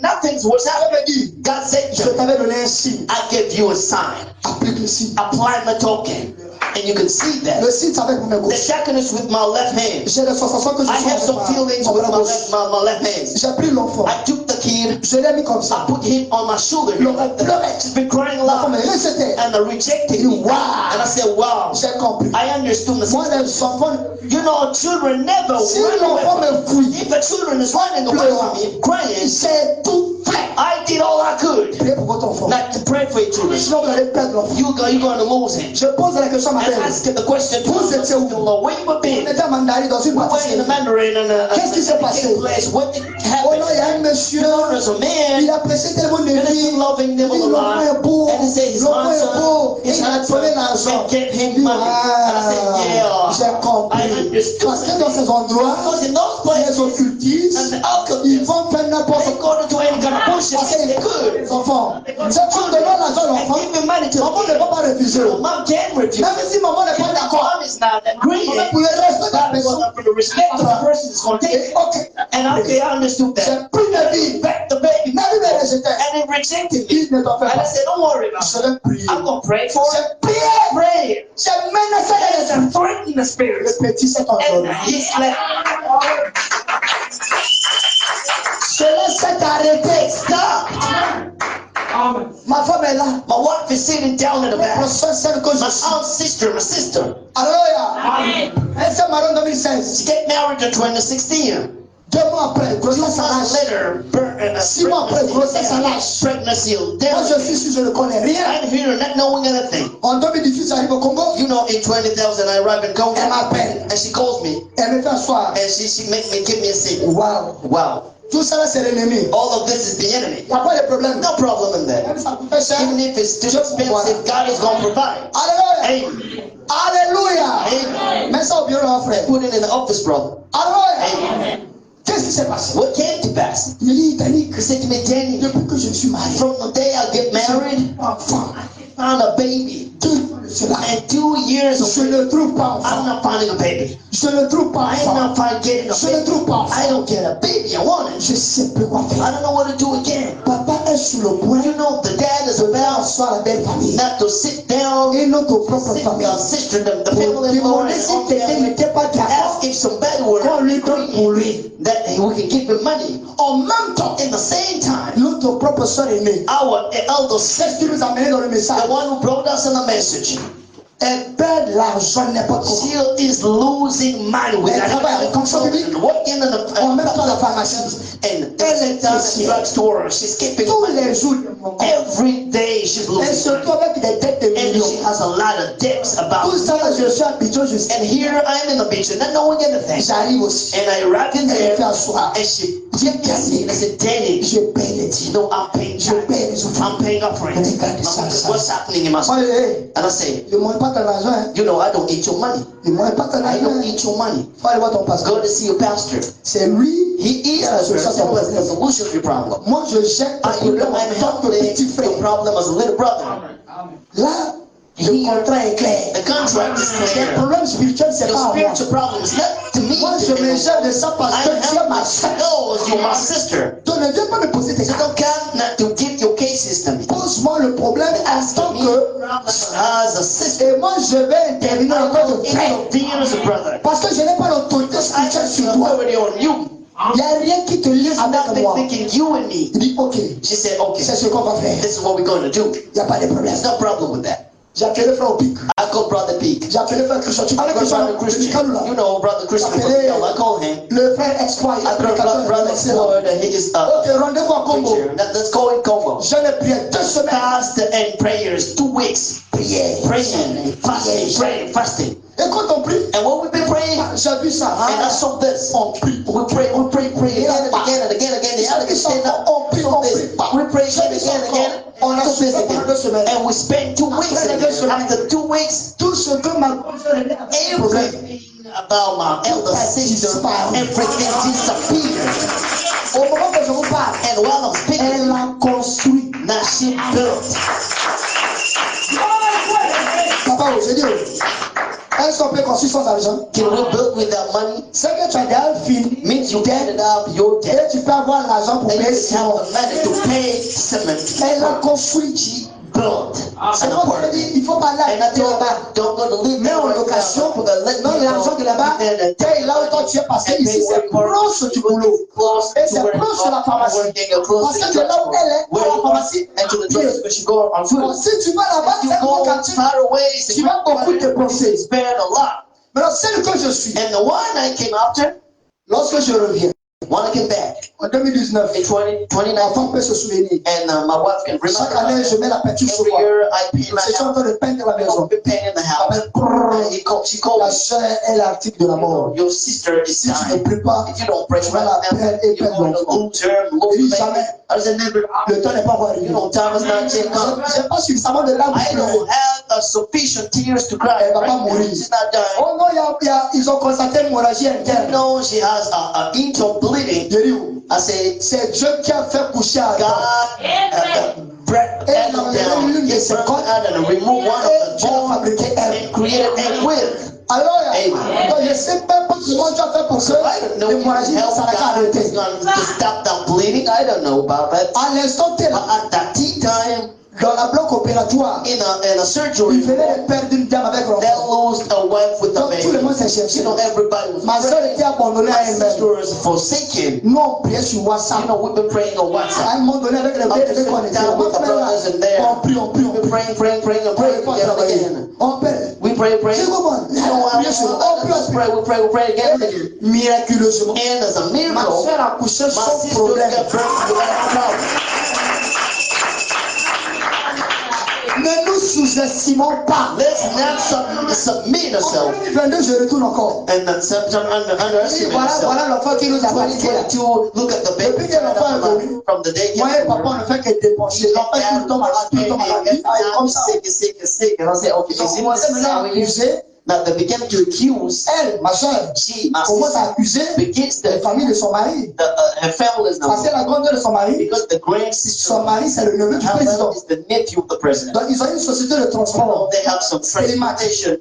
nothing was Ça happening. veut dire, God said, je t'avais donné un signe. I give you a sign. Applique le signe. Apply the token. And you can see that. Le signe, c'est avec mon main The gauche. shaking is with my left hand. J'ai des sensations que je I have sens some avec feelings mon with bras my gauche. left hand. J'ai pris l'enfant. I took the kid, Je l'ai mis comme ça. I put him on my shoulder. L'enfant pleurait. She's been crying L'enfant loud me rejetait. and rejected me. Wow. And I said, wow. J'ai compris. I understood the Moi, les enfants, You know, children never si run away l'enfant from me me. fouille, If a children is running away from me, crying, j'ai tout fait. I did all I could Priez pour votre enfant. not to pray for your children. Sinon, vous allez perdre l'enfant. You're going to lose him. Je pose la question à ma And belle. ask the question to Vous étiez où? the Lord, where you have On been? était à Mandarin dans une We were in pâtisserie. the Mandarin and Qu'est-ce qui s'est passé? place. What did Oh non, il y a happen? un monsieur, You know, there's a il man appréciait tellement de and he's vie. loving Il them dit, a l'enfant lot. est beau, And he said his l'enfant est handsome, beau. Et his il a donné l'argent. and get him Il dit, money. And I said, yeah. j'ai I compris. understood. Parce que dans ces endroits, Because in those les places, occultistes, and the ils alchemists, vont faire n'importe they quoi. go to any gonna push it. Parce que It's good. les enfants, si tu donnes l'argent à l'enfant, And giving money to maman ne the va pas refuser. kid. Mom can refuse. Même si maman n'est pas d'accord, Mom is not agreeing. maman pour le respect de la personne. For the respect of the person is going to take it. Ok. And okay, I understood that. J'ai pris ma vie. Back the baby. Nabi me rejetait. And it rejected me. Il ne t'en fait And I pas. said, don't worry about Je it. vais prier. I'm going to pray for J'ai it. prié. Pray. J'ai menacé les esprits. And threaten the spirit. Le petit s'est And endormi. he slept. Cela s'est arrêté. Stop. Ma femme est là. My wife is sitting down in the back. Ma soeur, celle que je My suis. aunt, sister, my sister. Alléluia. Elle s'est mariée en 2016. She get married in 2016. 2 mois après, 2 grossesse à months l'âge. later, 6 mois après, grossesse à l'âge. pregnancy. Moi, je suis sûr, je ne connais rien. I'm here not knowing anything. En 2018, j'arrive au Congo. You know, in 20,000 I arrived in Congo. Elle m'appelle. And she calls me. Elle me fait asseoir. And she make me give me a seat. Wow. Wow. Tout ça, là, c'est l'ennemi. All of this is the enemy. Il n'y a pas de problème. No problem in that. Même ça coûte cher. Even if it's too expensive, God is going to provide. Alléluia. Amen. Alléluia. Amen. Mets ça au bureau, mon frère. Put it in the office, brother. Alléluia. Amen. Qu'est-ce qui s'est passé? What came to pass? Il dit, Danick, He said to me, Danny, depuis que je suis marié, from the day I get married, enfant, I found a baby. 2 ans de cela, And 2 years je ago, ne trouve pas I'm enfant. not finding a baby. Je ne trouve pas I am enfant. not finding getting a Je ne baby. trouve pas enfant. I don't get a baby. I want it. Je sais plus quoi I faire. don't know what to do again. Papa est sur le point You know, the dad is de faire about asseoir la belle famille not to sit down, et notre propre sit famille. the sister, the Pour family, Lord, demander and si all quelqu'un that. n'était pas d'accord Ask if somebody were qu'on lui donne pour lui. that we can give him money. En même temps, In the same time, notre propre soeur aînée, our elder c'est ce sister, qui nous a amené dans le message. the one who brought us in the message, Elle perd l'argent n'importe comment. still is losing money with Elle that. travaille avec Fonction publique. Working in En même the temps, la pharmacie. and Elle est down ici. the drugstore. She's keeping Tous money. les jours, Every day she's et losing. surtout avec des dettes de And millions. she has a lot of debts about Tout ça, là, je suis à Abidjan jusqu'à. And here I'm in the beach and not knowing anything. J'arrive aussi. And I arrived in Elle me there fait asseoir. and she gave me a seat and I said, Danny, Je paye les dîmes. you know I'm paying Je tax. paye les offrandes. I'm paying up rent. What's happening in my Moi, school? hey, And I say, ne mange pas ton argent. Hein. you know, I don't need your money. Ne mange pas ton I argent. don't Hein. need your money. Faut aller voir ton pasteur. Go to see your pastor. C'est lui. He is Yeah, the so person who has the solution to your problem. Moi, je jette ton You know, problème I'm en tant que helping petit your frère. problem as a little brother. Là, le contrat est clair. The contract is Les clear. problèmes spirituels, c'est pas Your à moi. spiritual problem is not to me. Moi, je me gère de ça parce que I'm tu es ma helping soeur. myself. You're my sister. Donc, ne viens pas me poser des So questions. don't come not to give your cases to me. Pose-moi le problème en Ask tant me que. as a sister. Et moi, je vais intervenir en tant que frère. Intervene as a brother. Parce que je n'ai pas l'autorité I spirituelle have sur toi. authority on you. Il n'y a rien qui te lie avec Nothing moi. thinking you and me. Il dit, ok, She said, okay, c'est ce qu'on va faire. this is what we're going to do. Il n'y a pas de problème. There's no problem with that. J'ai appelé frère au pic. I called Brother Peak. J'ai appelé frère Christian. Tu I connais called Christian? Brother Christian. Christian, là. You know Brother Christian. I appelé I called him. le frère Espoir. I called Brother Ford. He is Ok, rendez-vous à Congo. preacher. Let's go in Congo. Je l'ai prié 2 semaines. Fast and prayers, 2 weeks. Prière. Praying, fasting, praying, fasting. Et quand on prie, And when we've been praying, j'ai vu ça. and I saw this. On prie. We pray again and again and again and again. The enemy stand up. On prie, on prie. We pray again and again. On a Do this souffert pendant 2 semaines. again. And we spend 2 weeks in it. After 2 weeks, Tout ce que ma conjointe a problème. everything about my elder sister, everything disappeared. Au moment que je vous parle, And while I'm speaking, elle a construit. now she built. Papa, je dis, est-ce qu'on peut construire sans argent? Can we build without money? C'est que tu as déjà fini. Means you added up your debt. Et tu peux avoir l'argent pour And you payer just have ciment. the money to pay cement. Elle a construit. Built C'est an pour ça apartment. que il faut pas aller And I habiter told là-bas. her, don't go to live Mets there en right location, now. Let non me l'argent de là-bas, paye là où toi tu es parce que ici c'est proche du boulot. Close Et to c'est where proche de la pharmacie. working, or close Parce to que the de là où elle est, where à la you pharmacie, are, and to the drugstore, because you go on bon, foot. si tu vas là-bas, You c'est bon go quand tu far away, so tu vas beaucoup dépenser. spend a lot. Maintenant, celle que je suis, And the one I came after, lorsque je reviens, when I came back en 2019, in 2019, l'enfant peut se souvenir. and my wife can Chaque remember. année, je mets la peinture sur Every moi. year I paint my C'est en house. train de peindre la maison. I've been painting the house. She called La me. chair est l'article de la mort. Your sister is Si tu ne dying. pries pas, If you don't pray tu right vas la now, perdre et you're perdre going to l'enfant. lose her, lose Il dit the baby. jamais. I said, never. Le temps n'est pas encore arrivé. You know, time is not yet come. J'ai pas suffisamment de larmes I pour pleurer. don't have sufficient tears to cry. Elle va pas Right now. mourir. She's not dying. Oh non, ils ont constaté une hémorragie You interne. know, she has a internal bleeding. Je dis où? I say, c'est Dieu qui a fait coucher Adam. God brought Adam down. He brought Adam and removed one of the bones and created Eve with. Alléluia. Amen. Donc je sais pas comment tu as fait pour que l'hémorragie ne s'arrête pas arrêter. To stop the bleeding, I don't know about that. À l'instant T, At that time, dans la bloc opératoire, in a surgery, il venait de perdre une dame avec l'enfant. they lost a wife with a Donc tout le baby. monde s'est cherché. You know, everybody was Ma soeur était abandonnée à my elle-même. sister was forsaken. Nous on priait sur WhatsApp. You know, we've been praying on À WhatsApp. un moment donné avec les Up to bébés qu'on était. down with the brothers in there. On prie. We've been praying, and praying again. On prie. We pray. C'est comment? You know, we pray again. Miraculeusement. And as a Ma miracle, soeur a couché my sans sister problème. got birth without problem. Ne nous sous-estimons pas. Let's not submit ourselves. En 2022, je retourne encore. And then sometimes underestimate ourselves. Voilà l'enfant qui nous a battu. 2022, look at the baby from the day Moi et papa, on ne fait que dépenser. L'enfant qui tombe à la vie, comme ça. sick. And I say, okay, Ils ont commencé maintenant à accuser. Now they began to accuse. Elle, ma soeur, She, my commence à sister, accuser begins la to famille de son mari. her family is Parce que now la grande de son mari, because the grand sister son mari, c'est le neveu du her président. is the nephew of the president. Donc, ils ont une société de transport. They have some transportation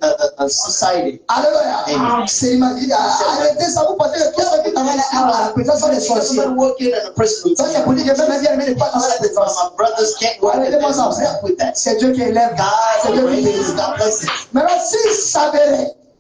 society. Alléluia. Amen. C'est imagine. Arrêtez ça, vous pensez que tous ceux qui travaillent à la prison sont des sorciers. Somebody working in a prison. Donc, c'est pour dire que même bien, mais pas travailler à la prison. My brothers can't work with Arrêtez-moi ça. that. With that. C'est Dieu qui élève. C'est God Dieu qui raises, bénit. God bless it. Maintenant, s'il s'avérait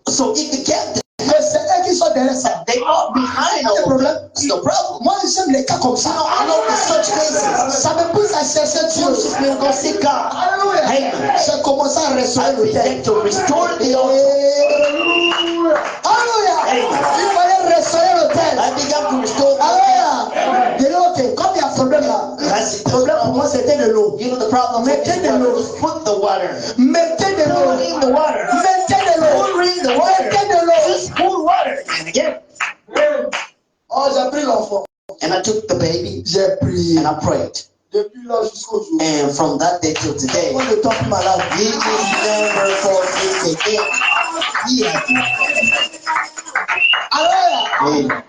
So if the captain, que c'est eux qui sont derrière ça, they are behind pas de all of problème. that. It's no problem. Moi, j'aime les cas comme ça. I know in such cases, Ça me pousse à chercher Dieu. pushes me to go seek God. Alléluia. Amen. J'ai commencé à restaurer I le began terre. to restore the altar. Alléluia. Il fallait restaurer le terre. I began to restore the altar. Alléluia. De l'autre, comme il y a problème là, le problème pour moi c'était de l'eau. You know the problem with Mettez the de l'eau. water. Put the water. Mettez de l'eau. Pour in the water. Mettez de l'eau. Pour in the water. Mettez de l'eau. Just pour water. And again. Oh, j'ai pris l'enfant. And I took the baby J'ai prié. and I prayed. Depuis là jusqu'au jour. And from that day till today, Moi, ne tombe plus malade. he is never fallen again. He has Alléluia. been.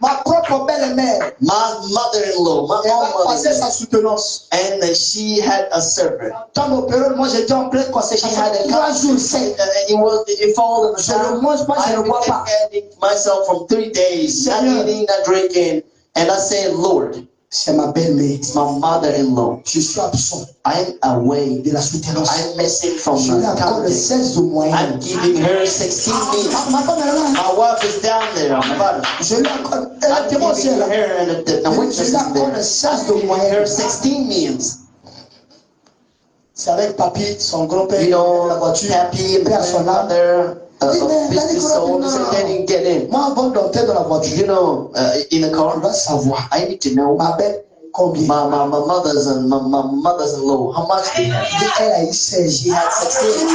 Ma propre belle-mère, My mother-in-law, my elle own a passé mother-in-law, sa soutenance. and she had a servant. Dans mon période, moi j'étais en pleine conséquence. She had a 3 jours sec. It followed the Je ne mange pas, je ne bois pas. I myself from 3 days, not eating, not drinking, and I said, Lord, C'est ma belle-mère. it's my mother-in-law. Je suis absent I'm away. de la soutenance. I'm missing from Je lui the accorde counting. 16 de moyens. I'm giving her 16 meals. Ma femme est là. My wife is down there. My body. Je lui accorde. Elle I'm est témoin aussi, giving elle. her and the Je witness lui is accorde there. 16 de Her moyens. 16 meals. C'est avec papy, son grand-père, You know, la voiture. Happy and Père son âme. mother of Amen. business owners, and then you get in. Moi, avant d'entrer dans la voiture, You know, in a je car, dois savoir. I need to know Ma belle, combien? my mother's-in-law, how much they have. Elle a eu 16. She had 16.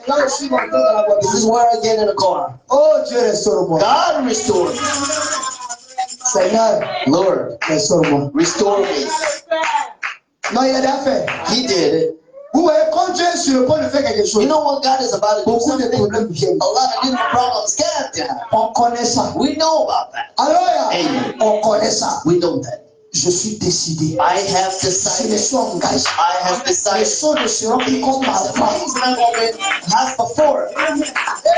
Là, je suis rentré dans la This is voiture. where I get in the car. Oh Dieu, restaure-moi. God restored me. Seigneur, Lord, restaure-moi. restore me. Non, il a déjà fait. He did it. Vous voyez, quand Dieu est sur le point de faire quelque chose, You know what God is about to do? beaucoup de Something. problèmes viennent. A lot of different problems can happen. On connaît ça. We know about that. Alors, Amen. on connaît ça. We know that. Je suis décidé. I have Je me decided. suis engagé. I have Les decided. choses ne seront plus comme avant. Things not going as before. Et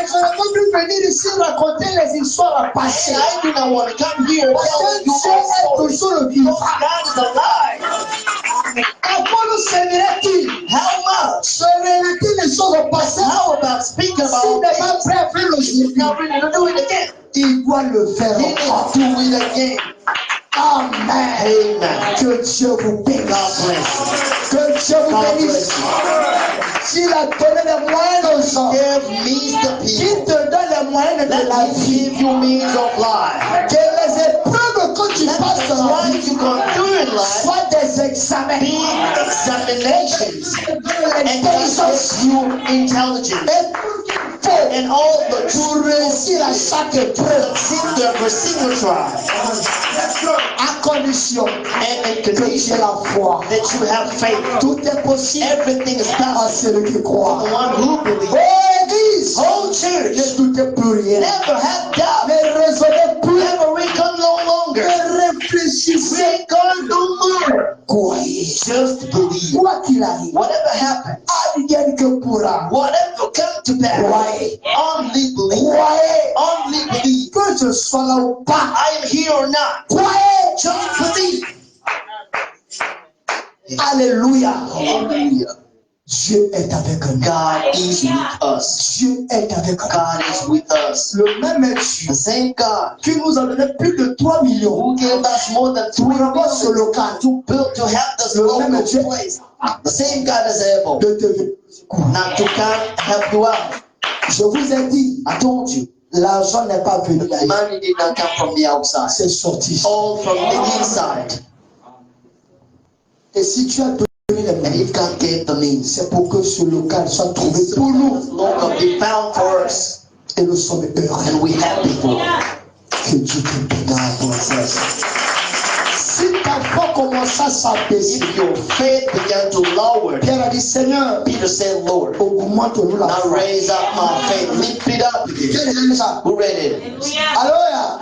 je ne peux plus venir ici raconter les histoires passées. I do not want to come here Parce telling que you Dieu all est stories. toujours le vivant. God is alive. Comment nous servirait-il? How much? Servirait-il les choses passées? How about speaking S'il about n'est pas things prêt à faire le he's jour, not ready to do it again? il doit le faire He needs encore. to do it again. Amen. Amen. Que Dieu vous bénisse. God bless Que Dieu you. vous God bénisse. bless you. S'il a donné les moyens aux gens, Give means the qu'il people. te donne les moyens de Let la me vie. give you means of life. Que les épreuves que tu passes dans la What vie you can do in life, soient des examens. be examinations, and L'intelligence give you intelligence. est faut And all the pour true réussir à chaque épreuve, succeed every single trial, à condition and in que tu aies condition la foi. that you have faith. Tout est possible Everything is à possible celui qui for croit. the one who believes. Oh Église, Whole church, fears. Ne doutez plus rien. Never have doubt. Ne raisonnez plus. Never reckon no longer. Ne réfléchissez. Reckon no more. Croyez. Just believe. Quoi qu'il arrive. Whatever happens. Advienne que pourra. Whatever comes to pass. Croyez. Only believe. Croyez. Only believe. Que je sois là ou pas. I am here or not. Croyez. Just believe. Alléluia. Hallelujah. Dieu est avec nous. God is with us. Dieu est avec nous. God is with us. Le même Dieu The same God qui nous a donné plus de 3 millions who gave us more than 3 pour avoir ce million local to build to have this Le local même Dieu. place. The same God is able de te not to come help you out. Je vous ai dit, I told you, l'argent n'est pas venu the d'ailleurs. money did not come from the outside. C'est sorti. All from the inside. Et si tu as donné les And moyens, if God gave the means, c'est pour que ce local soit trouvé so pour nous. this local be found for us. Et nous sommes heureux. And we happy for it. Que Dieu te bénisse. God bless us. Si ta foi commence à s'abaisser, If your faith began to lower, Pierre a dit, Seigneur, Peter said, Lord, augmente-nous la now foi. raise up my faith. Lift it up Qui again. a déjà dit ça? Who read it? Alléluia.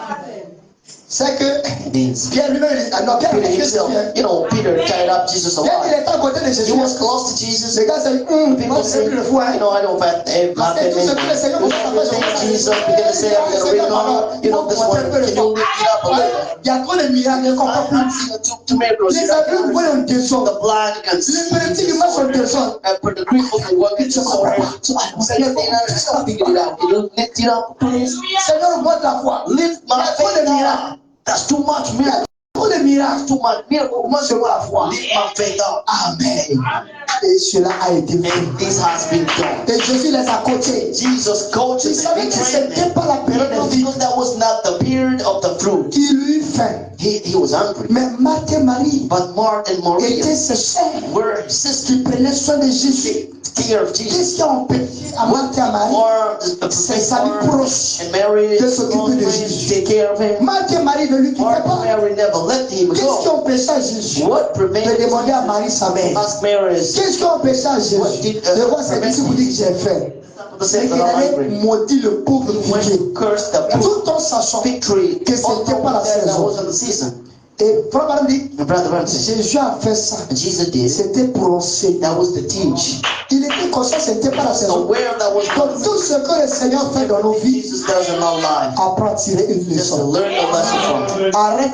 C'est que Means Pierre lui-même, non, Pierre Peter a dit que c'est himself, Pierre. you know, Peter tied up Jesus Pierre, il alive. était à côté de He Jésus. was close to Jesus. Les gars, c'est People moi, say, c'est plus le fou, hein. you know, I don't have Parce que tout ce que le Seigneur vous a fait, Jesus began to say, I'm going to read on, you know, this one, can you lift it up a little? Il y a trop de miracles, je ne comprends plus. I'm seeing two miracles. Les aveugles voient un descend. The blind can see Les petits marchent en descend. and for the cripple can walk in the soul. So I was like, I just figured it out. Can you lift it up, please? Seigneur, vois ta foi. Lift Il y my a trop de faith miracles. up. That's too much miracle. Trop de miracles. Too much miracle. Moi, je vois la foi. Lift my faith up. Amen. Et cela a été fait. And this has been done. Et Jésus les a coachés. Jesus coached Ils them. savaient He que ce trained n'était them. pas la période de vie. Because that was not the period of the fruit. Il eut faim. He was hungry. Mais Marthe et Marie But Mark and Maria étaient ses sœurs were qui sisters. prenaient soin de Jésus. Care of Jesus. Qu'est-ce qui a empêché à Marthe et à Marie? Or the Ses amis proches and Mary de s'occuper de friends Jésus. take care of him. Marthe et Marie ne lui quittaient Mark and pas. Mary never let him Qu'est-ce qui go. empêchait à Jésus What de prevented demander à Marie sa mère? ask Mary Qu'est-ce qui empêchait à Jésus de voir ses disciples dire que j'ai faim? to C'est say qu'il that I'm allait hungry? maudire le pauvre When figuier. to curse the Tout en sachant fig tree, que c'était pas la that saison. wasn't the season. Et Frère Branham dit, And Brother Branham said, Jésus a fait ça. Jesus did. C'était pour enseigner. That was to teach. Il était conscient que c'était pas la So saison. where that was Donc tout ce que le Seigneur fait dans nos vies, Jesus does in our life. apprends à tirer une Just to leçon. learn a lesson from it. Arrête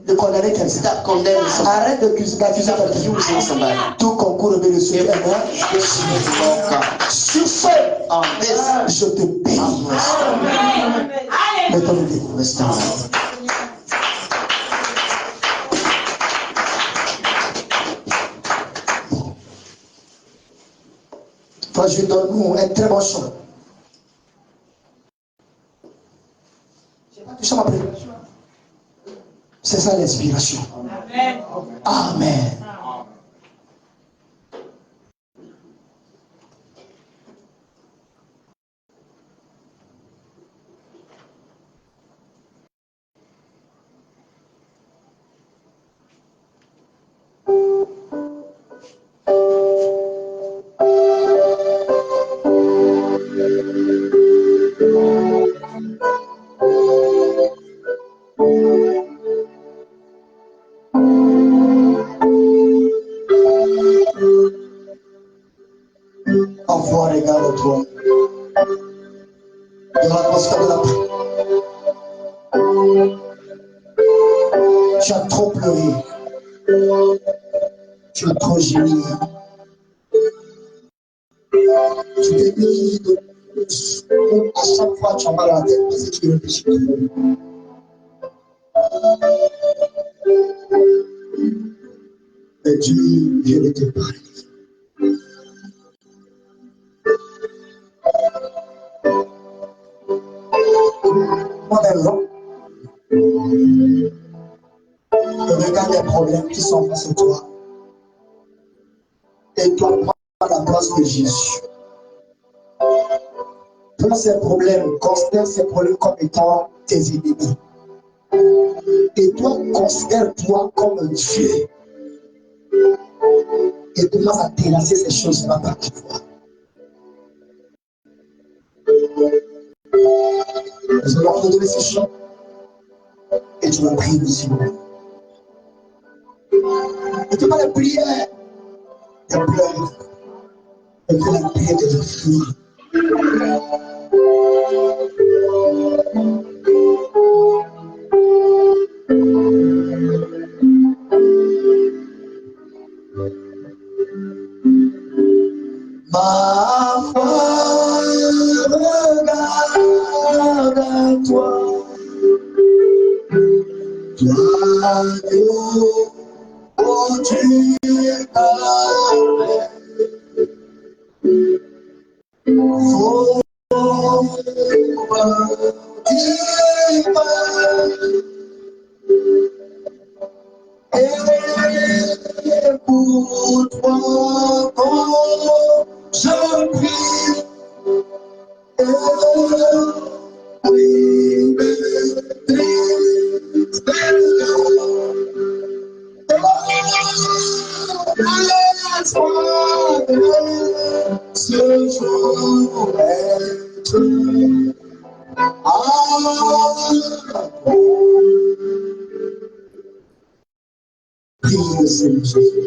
de condamner quelqu'un. Stop condemning somebody. Arrête d'accuser Stop quelqu'un. accusing somebody. Tout concours de bénédiction. If Amen. this is the law of God. Sur ce, On this, je te bénis. I'm blessed. Mettons-nous debout. Let's start. Toi, je donne un très bon chant. Je n'ai pas touché ma prédication. C'est ça l'inspiration. Amen. Envoie un regard au toi. Dans l'atmosphère de la paix. Tu as trop pleuré. Tu as trop gémi. Tu t'es mis à chaque fois tu as mal à la tête parce que tu réfléchis trop. Mais Dieu vient de te parler. Modèle-là. Regarde les problèmes qui sont face à toi. Et toi, prends la place de Jésus. Prends ces problèmes, considère ces problèmes comme étant tes ennemis. Et toi, considère-toi comme un Dieu. Et commence à terrasser ces choses-là par ta foi. Nous allons te donner ces chants. Et tu vas prier dessus. Et tu vas la prière. Et pleure. Et que la prière de ton fils. Ma foi regarde à toi, toi oh Dieu parfait, faut Dieu parfait, et pour toi quand je prie. Ce jour est priez le Seigneur Jésus.